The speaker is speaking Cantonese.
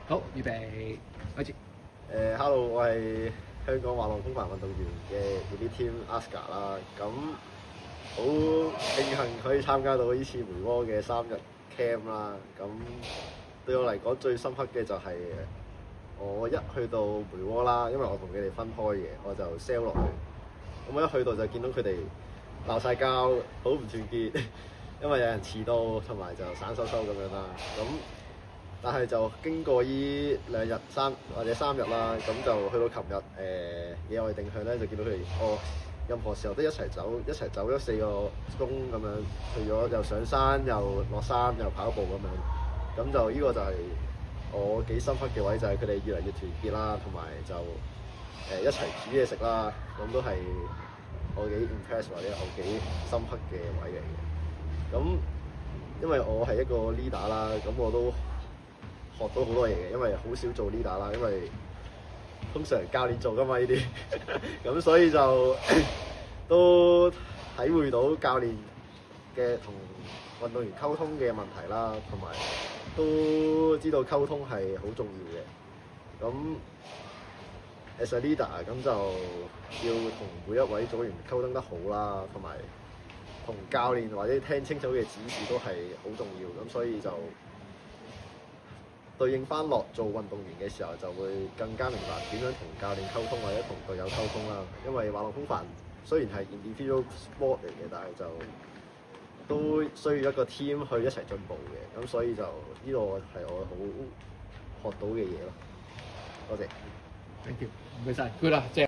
好，預備開始。Hello，我係香港滑浪風帆運動員嘅 Elite Team Aska 啦。咁好慶幸可以參加到呢次梅窩嘅3日 camp 啦。咁對我嚟講最深刻嘅就係我一去到梅窩啦，因為我同佢哋分開嘅，我就 sail 落去。咁我一去到就見到佢哋鬧晒交，好唔團結，因為有人遲到同埋就散收收咁樣啦。咁但係就經過依2日或者3日啦，咁就去到琴日野外定向咧，就見到佢哋任何時候都一齊走咗4個鐘咁樣，去咗又上山又落山又跑步咁樣。咁就呢個就係我幾深刻嘅位，就係佢哋越嚟越團結啦，同埋就一齊煮嘢食啦，咁都係我幾 impress 或者我幾深刻嘅位嚟嘅。咁因為我係一個 leader 啦，咁我都學到好多嘢嘅，因為好少做 leader 啦，因為通常教練做㗎嘛呢啲，咁所以就都體會到教練嘅同運動員溝通嘅問題啦，同埋都知道溝通係好重要嘅。咁 as a leader 咁就要同每一位組員溝通得好啦，同埋同教練或者聽清楚嘅指示都係好重要。咁所以就對應翻落做運動員嘅時候，就會更加明白點樣同教練溝通或者同隊友溝通啦。因為滑浪風帆雖然係 individual sport 嚟嘅，但係就都需要一個 team 去一齊進步嘅。咁所以就呢個係我好學到嘅嘢咯。多謝。Thank you，唔該晒，good 啦，即係。